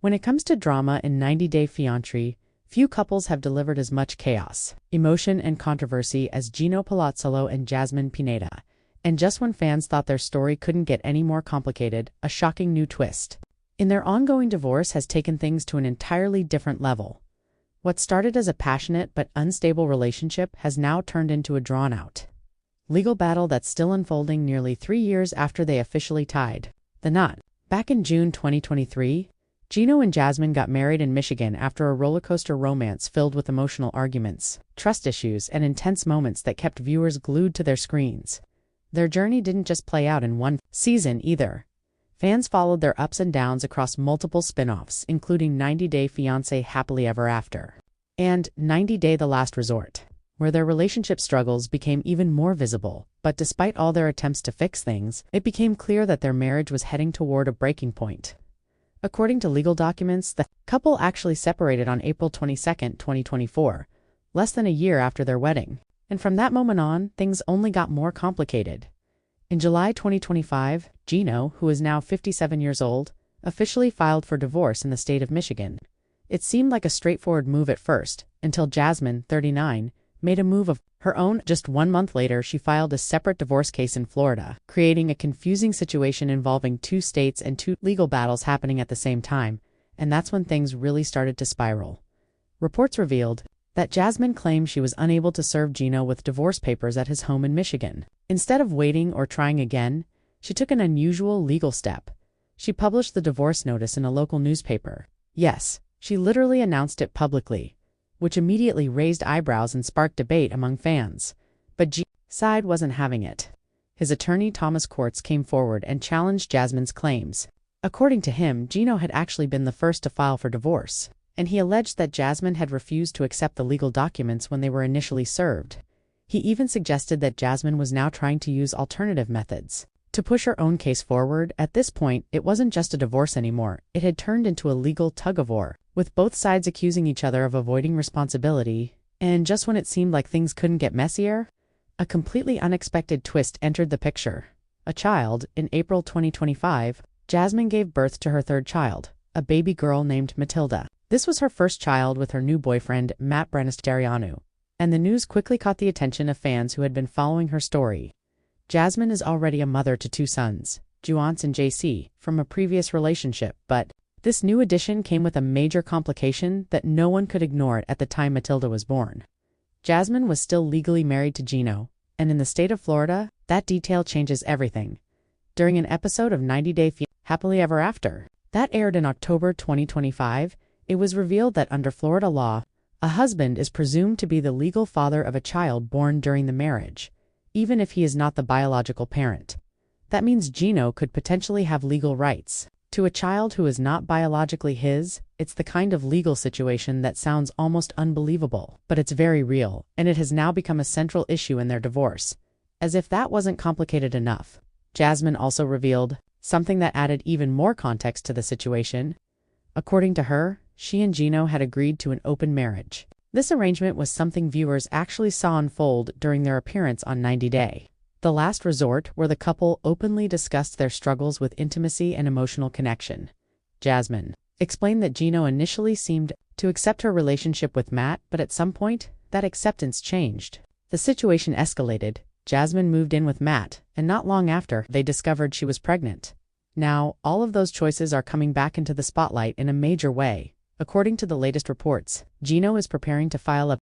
When it comes to drama in 90 Day Fiancé, few couples have delivered as much chaos, emotion, and controversy as Gino Palazzolo and Jasmine Pineda. And just when fans thought their story couldn't get any more complicated, a shocking new twist in their ongoing divorce has taken things to an entirely different level. What started as a passionate but unstable relationship has now turned into a drawn-out legal battle that's still unfolding nearly 3 years after they officially tied the knot. Back in June 2023, Gino and Jasmine got married in Michigan after a rollercoaster romance filled with emotional arguments, trust issues, and intense moments that kept viewers glued to their screens. Their journey didn't just play out in one season either. Fans followed their ups and downs across multiple spin-offs, including 90 Day Fiancé Happily Ever After and 90 Day The Last Resort, where their relationship struggles became even more visible. But despite all their attempts to fix things, it became clear that their marriage was heading toward a breaking point. According to legal documents, the couple actually separated on April 22, 2024, less than a year after their wedding. And from that moment on, things only got more complicated. In July 2025, Gino, who is now 57 years old, officially filed for divorce in the state of Michigan. It seemed like a straightforward move at first, until Jasmine, 39, made a move of her own. Just 1 month later, she filed a separate divorce case in Florida, creating a confusing situation involving 2 states and 2 legal battles happening at the same time, and that's when things really started to spiral. Reports revealed that Jasmine claimed she was unable to serve Gino with divorce papers at his home in Michigan. Instead of waiting or trying again, she took an unusual legal step. She published the divorce notice in a local newspaper. Yes, she literally announced it publicly, which immediately raised eyebrows and sparked debate among fans. But Gino's side wasn't having it. His attorney Thomas Courts came forward and challenged Jasmine's claims. According to him, Gino had actually been the first to file for divorce, and he alleged that Jasmine had refused to accept the legal documents when they were initially served. He even suggested that Jasmine was now trying to use alternative methods to push her own case forward. At this point, it wasn't just a divorce anymore. It had turned into a legal tug-of-war, with both sides accusing each other of avoiding responsibility. And just when it seemed like things couldn't get messier, a completely unexpected twist entered the picture. A child. In April 2025, Jasmine gave birth to her 3rd child, a baby girl named Matilda. This was her first child with her new boyfriend, Matt Branistarianu, and the news quickly caught the attention of fans who had been following her story. Jasmine is already a mother to 2 sons, Fiance and JC, from a previous relationship, but this new addition came with a major complication that no one could ignore at the time Matilda was born. Jasmine was still legally married to Gino, and in the state of Florida, that detail changes everything. During an episode of 90 Day Fiancé Happily Ever After, that aired in October 2025, it was revealed that under Florida law, a husband is presumed to be the legal father of a child born during the marriage, even if he is not the biological parent. That means Gino could potentially have legal rights to a child who is not biologically his. It's the kind of legal situation that sounds almost unbelievable, but it's very real, and it has now become a central issue in their divorce. As if that wasn't complicated enough, Jasmine also revealed something that added even more context to the situation. According to her, she and Gino had agreed to an open marriage. This arrangement was something viewers actually saw unfold during their appearance on 90 Day The Last Resort, where the couple openly discussed their struggles with intimacy and emotional connection. Jasmine explained that Gino initially seemed to accept her relationship with Matt, but at some point, that acceptance changed. The situation escalated. Jasmine moved in with Matt, and not long after, they discovered she was pregnant. Now, all of those choices are coming back into the spotlight in a major way. According to the latest reports, Gino is preparing to file a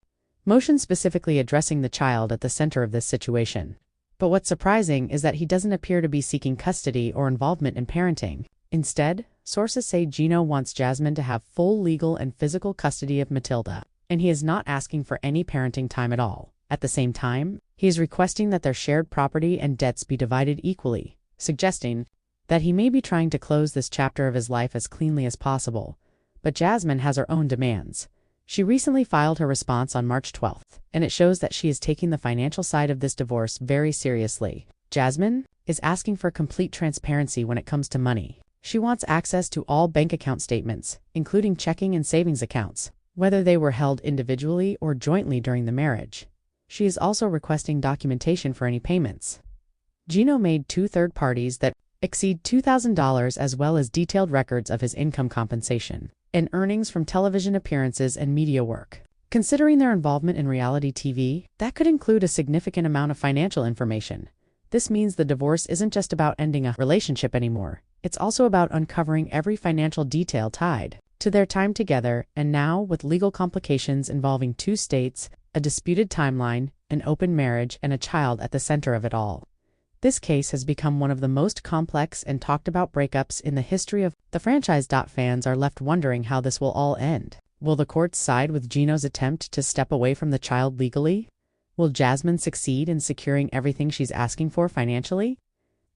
motion specifically addressing the child at the center of this situation. But what's surprising is that he doesn't appear to be seeking custody or involvement in parenting. Instead, sources say Gino wants Jasmine to have full legal and physical custody of Matilda, and he is not asking for any parenting time at all. At the same time, he is requesting that their shared property and debts be divided equally, suggesting that he may be trying to close this chapter of his life as cleanly as possible. But Jasmine has her own demands. She recently filed her response on March 12th, and it shows that she is taking the financial side of this divorce very seriously. Jasmine is asking for complete transparency when it comes to money. She wants access to all bank account statements, including checking and savings accounts, whether they were held individually or jointly during the marriage. She is also requesting documentation for any payments Gino made to third parties that exceed $2,000, as well as detailed records of his income compensation and earnings from television appearances and media work. Considering their involvement in reality TV, that could include a significant amount of financial information. This means the divorce isn't just about ending a relationship anymore. It's also about uncovering every financial detail tied to their time together, and now, with legal complications involving 2 states, a disputed timeline, an open marriage, and a child at the center of it all. This case has become one of the most complex and talked about breakups in the history of the franchise. Fans are left wondering how this will all end. Will the courts side with Gino's attempt to step away from the child legally? Will Jasmine succeed in securing everything she's asking for financially?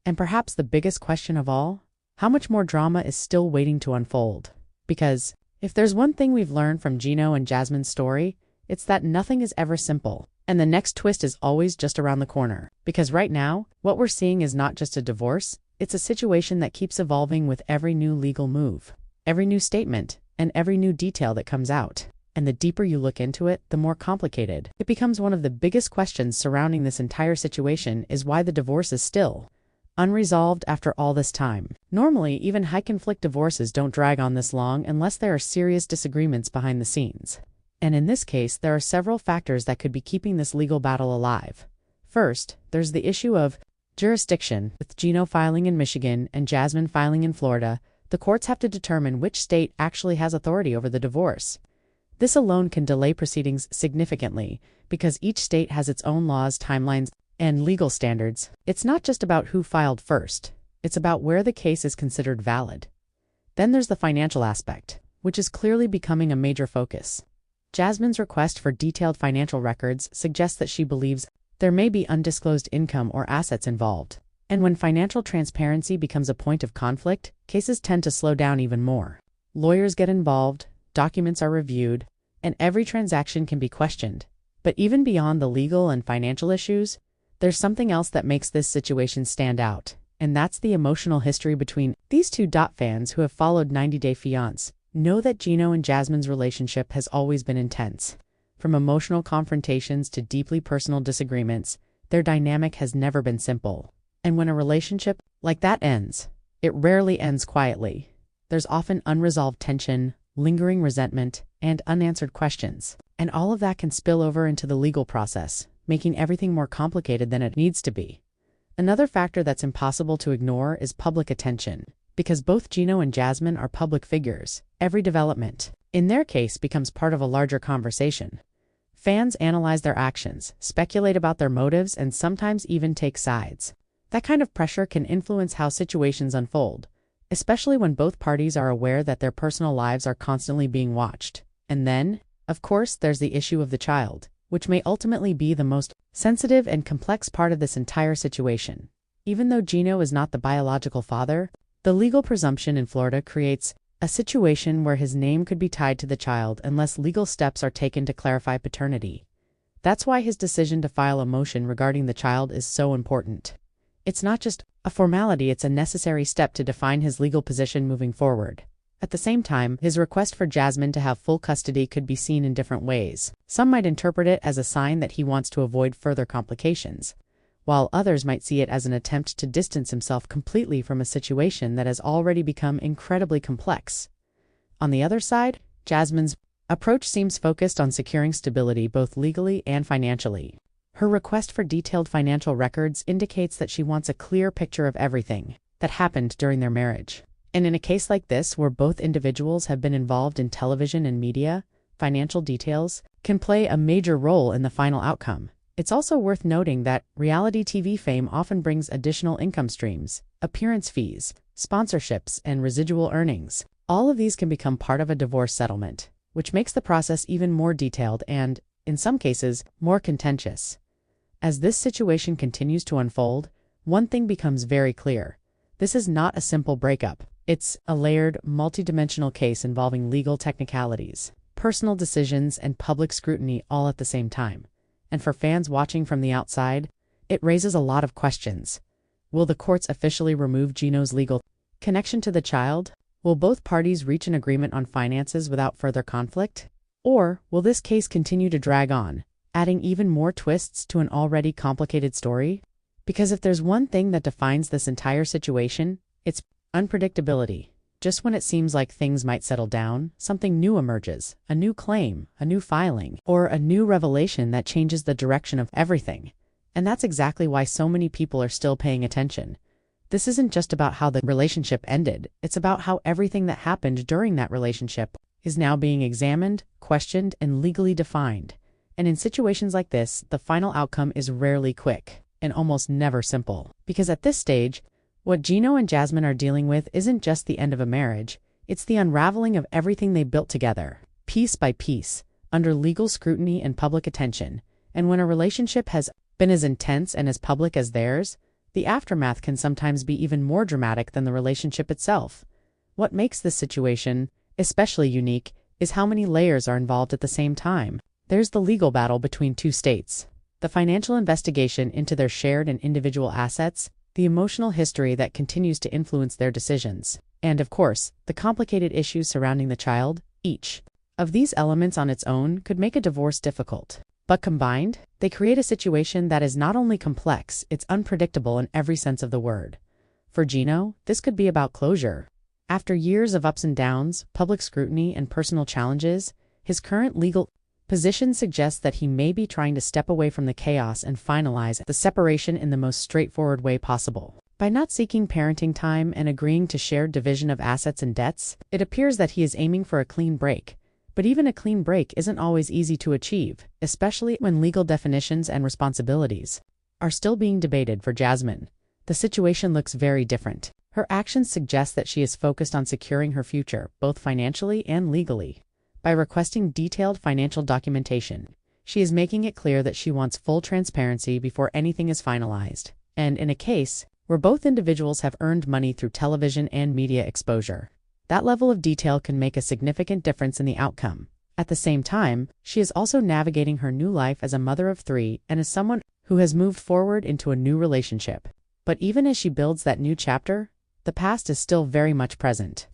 And perhaps the biggest question of all, how much more drama is still waiting to unfold? Because if there's one thing we've learned from Gino and Jasmine's story, it's that nothing is ever simple, and the next twist is always just around the corner. Because right now, what we're seeing is not just a divorce, it's a situation that keeps evolving with every new legal move, every new statement, and every new detail that comes out. And the deeper you look into it, the more complicated it becomes. One of the biggest questions surrounding this entire situation is why the divorce is still unresolved after all this time. Normally, even high-conflict divorces don't drag on this long unless there are serious disagreements behind the scenes. And in this case, there are several factors that could be keeping this legal battle alive. First, there's the issue of jurisdiction. With Gino filing in Michigan and Jasmine filing in Florida, the courts have to determine which state actually has authority over the divorce. This alone can delay proceedings significantly, because each state has its own laws, timelines, and legal standards. It's not just about who filed first, it's about where the case is considered valid. Then there's the financial aspect, which is clearly becoming a major focus. Jasmine's request for detailed financial records suggests that she believes there may be undisclosed income or assets involved. And when financial transparency becomes a point of conflict, cases tend to slow down even more. Lawyers get involved, documents are reviewed, and every transaction can be questioned. But even beyond the legal and financial issues, there's something else that makes this situation stand out, and that's the emotional history between these two. Fans who have followed 90 Day Fiancé know that Gino and Jasmine's relationship has always been intense. From emotional confrontations to deeply personal disagreements, their dynamic has never been simple. And when a relationship like that ends, it rarely ends quietly. There's often unresolved tension, lingering resentment, and unanswered questions. And all of that can spill over into the legal process, making everything more complicated than it needs to be. Another factor that's impossible to ignore is public attention. Because both Gino and Jasmine are public figures, every development in their case becomes part of a larger conversation. Fans analyze their actions, speculate about their motives, and sometimes even take sides. That kind of pressure can influence how situations unfold, especially when both parties are aware that their personal lives are constantly being watched. And then, of course, there's the issue of the child, which may ultimately be the most sensitive and complex part of this entire situation. Even though Gino is not the biological father, the legal presumption in Florida creates a situation where his name could be tied to the child unless legal steps are taken to clarify paternity. That's why his decision to file a motion regarding the child is so important. It's not just a formality, it's a necessary step to define his legal position moving forward. At the same time, his request for Jasmine to have full custody could be seen in different ways. Some might interpret it as a sign that he wants to avoid further complications, while others might see it as an attempt to distance himself completely from a situation that has already become incredibly complex. On the other side, Jasmine's approach seems focused on securing stability both legally and financially. Her request for detailed financial records indicates that she wants a clear picture of everything that happened during their marriage. And in a case like this, where both individuals have been involved in television and media, financial details can play a major role in the final outcome. It's also worth noting that reality TV fame often brings additional income streams, appearance fees, sponsorships, and residual earnings. All of these can become part of a divorce settlement, which makes the process even more detailed and, in some cases, more contentious. As this situation continues to unfold, one thing becomes very clear. This is not a simple breakup. It's a layered, multidimensional case involving legal technicalities, personal decisions, and public scrutiny all at the same time. And for fans watching from the outside, it raises a lot of questions. Will the courts officially remove Gino's legal connection to the child? Will both parties reach an agreement on finances without further conflict? Or will this case continue to drag on, adding even more twists to an already complicated story? Because if there's one thing that defines this entire situation, it's unpredictability. Just when it seems like things might settle down, something new emerges, a new claim, a new filing, or a new revelation that changes the direction of everything. And that's exactly why so many people are still paying attention. This isn't just about how the relationship ended, it's about how everything that happened during that relationship is now being examined, questioned, and legally defined. And in situations like this, the final outcome is rarely quick, and almost never simple. Because at this stage, what Gino and Jasmine are dealing with isn't just the end of a marriage, it's the unraveling of everything they built together, piece by piece, under legal scrutiny and public attention. And when a relationship has been as intense and as public as theirs, the aftermath can sometimes be even more dramatic than the relationship itself. What makes this situation especially unique is how many layers are involved at the same time. There's the legal battle between two states, the financial investigation into their shared and individual assets, the emotional history that continues to influence their decisions, and of course, the complicated issues surrounding the child. Each of these elements on its own could make a divorce difficult. But combined, they create a situation that is not only complex, it's unpredictable in every sense of the word. For Gino, this could be about closure. After years of ups and downs, public scrutiny, and personal challenges, his current legal position suggests that he may be trying to step away from the chaos and finalize the separation in the most straightforward way possible. By not seeking parenting time and agreeing to shared division of assets and debts, it appears that he is aiming for a clean break. But even a clean break isn't always easy to achieve, especially when legal definitions and responsibilities are still being debated. For Jasmine, the situation looks very different. Her actions suggest that she is focused on securing her future, both financially and legally. By requesting detailed financial documentation, she is making it clear that she wants full transparency before anything is finalized. And in a case where both individuals have earned money through television and media exposure, that level of detail can make a significant difference in the outcome. At the same time, she is also navigating her new life as a mother of 3 and as someone who has moved forward into a new relationship. But even as she builds that new chapter, the past is still very much present,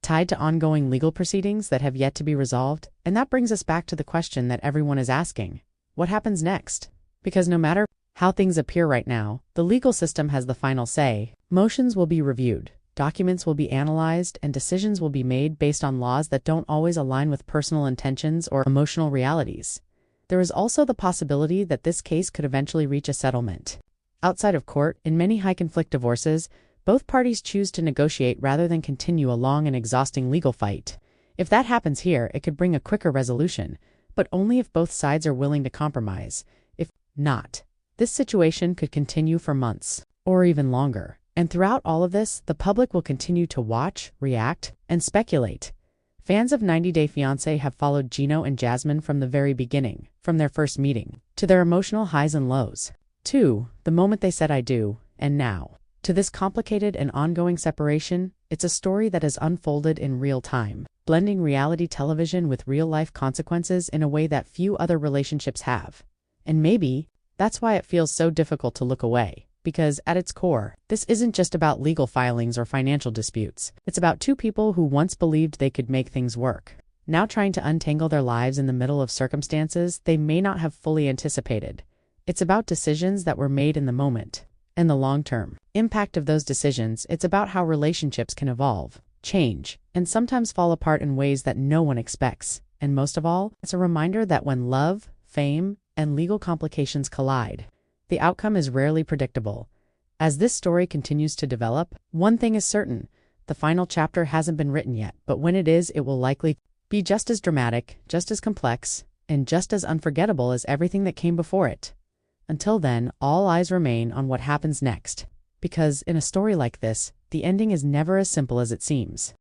tied to ongoing legal proceedings that have yet to be resolved. And that brings us back to the question that everyone is asking: what happens next? Because no matter how things appear right now, the legal system has the final say. Motions will be reviewed, documents will be analyzed, and decisions will be made based on laws that don't always align with personal intentions or emotional realities. There is also the possibility that this case could eventually reach a settlement. Outside of court, in many high-conflict divorces, both parties choose to negotiate rather than continue a long and exhausting legal fight. If that happens here, it could bring a quicker resolution, but only if both sides are willing to compromise. If not, this situation could continue for months, or even longer. And throughout all of this, the public will continue to watch, react, and speculate. Fans of 90 Day Fiancé have followed Gino and Jasmine from the very beginning, from their first meeting, to their emotional highs and lows, to the moment they said "I do," and now to this complicated and ongoing separation. It's a story that has unfolded in real time, blending reality television with real-life consequences in a way that few other relationships have. And maybe that's why it feels so difficult to look away, because at its core, this isn't just about legal filings or financial disputes. It's about two people who once believed they could make things work, now trying to untangle their lives in the middle of circumstances they may not have fully anticipated. It's about decisions that were made in the moment, and the long-term impact of those decisions. It's about how relationships can evolve, change, and sometimes fall apart in ways that no one expects. And most of all, it's a reminder that when love, fame, and legal complications collide, the outcome is rarely predictable. As this story continues to develop, one thing is certain: the final chapter hasn't been written yet, but when it is, it will likely be just as dramatic, just as complex, and just as unforgettable as everything that came before it. Until then, all eyes remain on what happens next, because in a story like this, the ending is never as simple as it seems.